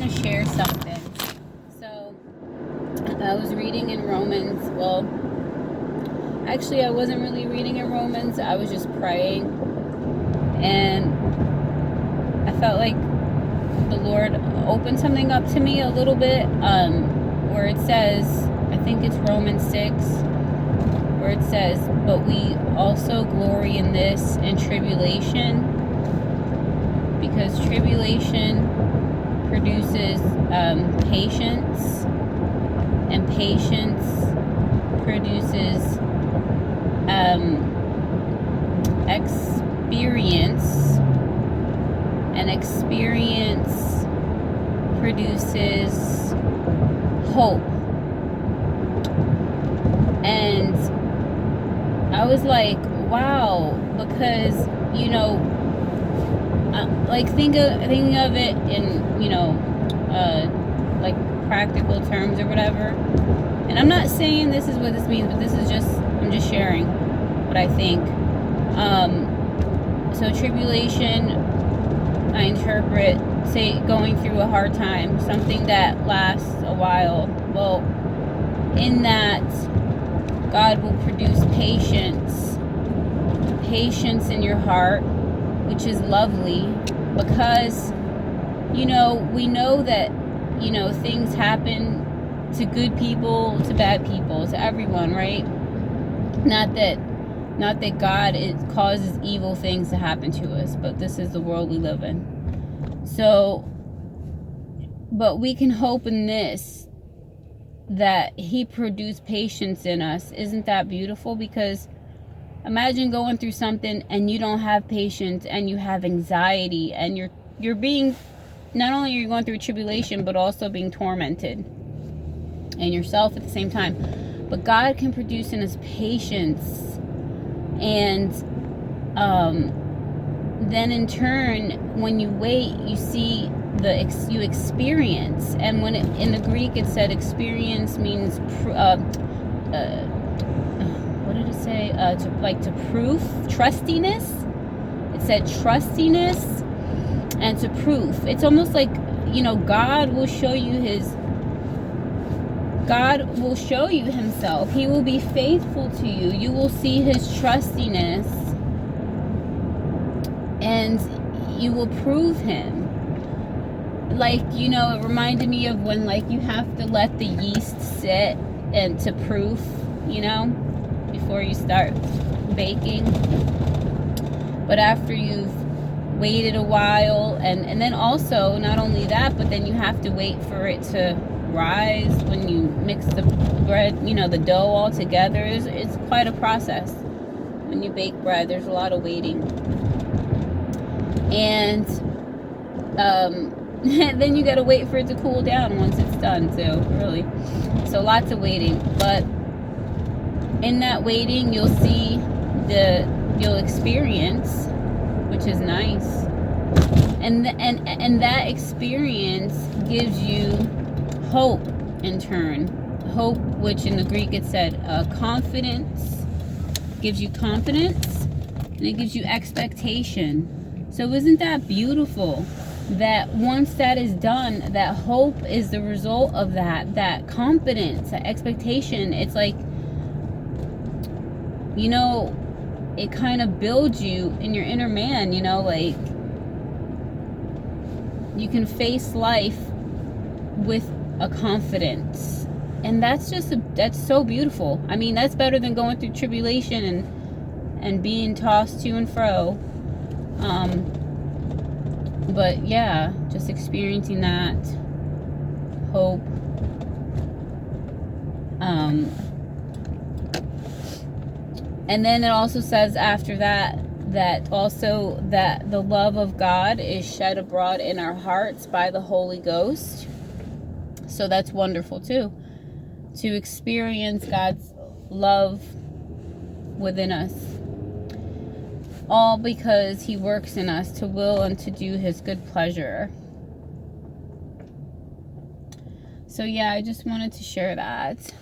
to share something. So, I was reading in Romans. Well, actually, I wasn't really reading in Romans. I was just praying. And I felt like the Lord opened something up to me a little bit, where it says, I think it's Romans 6, where it says, but we also glory in this, in tribulation, because tribulation produces patience, and patience produces experience, and experience produces hope. And I was like, wow, because, you know, like thinking of it in, you know, like practical terms or whatever. And I'm not saying this is what this means, but this is just, I'm just sharing what I think. So tribulation, I interpret, say, going through a hard time, something that lasts a while. Well, in that, God will produce patience in your heart, which is lovely, because, you know, we know that, you know, things happen to good people, to bad people, to everyone, right? Not that God causes evil things to happen to us, but this is the world we live in. So, but we can hope in this, that He produced patience in us. Isn't that beautiful? Because imagine going through something and you don't have patience, and you have anxiety, and you're being, not only are you going through tribulation, but also being tormented, and yourself at the same time. But God can produce in us patience, and then in turn, when you wait, you see you experience. And when in the Greek it said experience means what did it say? To proof, trustiness. It said trustiness and to proof. It's almost like, you know, God will show you Himself. He will be faithful to you. You will see His trustiness, and you will prove Him. Like, you know, it reminded me of when, like, you have to let the yeast sit and to proof, you know, before you start baking. But after you've waited a while, and then also, not only that, but then you have to wait for it to rise when you mix the bread, you know, the dough all together. It's quite a process. When you bake bread, there's a lot of waiting. And then you gotta wait for it to cool down once it's done too, really. So lots of waiting. But in that waiting, you'll experience, which is nice. And that experience gives you hope in turn. Hope, which in the Greek it said confidence, gives you confidence, and it gives you expectation. So isn't that beautiful? That once that is done, that hope is the result of that confidence, that expectation. It's like, you know, it kind of builds you in your inner man, you know, like you can face life with a confidence. And that's so beautiful. I mean, that's better than going through tribulation and being tossed to and fro. But yeah, just experiencing that hope. And then it also says after that also that the love of God is shed abroad in our hearts by the Holy Ghost. So that's wonderful too, to experience God's love within us. All because He works in us to will and to do His good pleasure. So yeah, I just wanted to share that.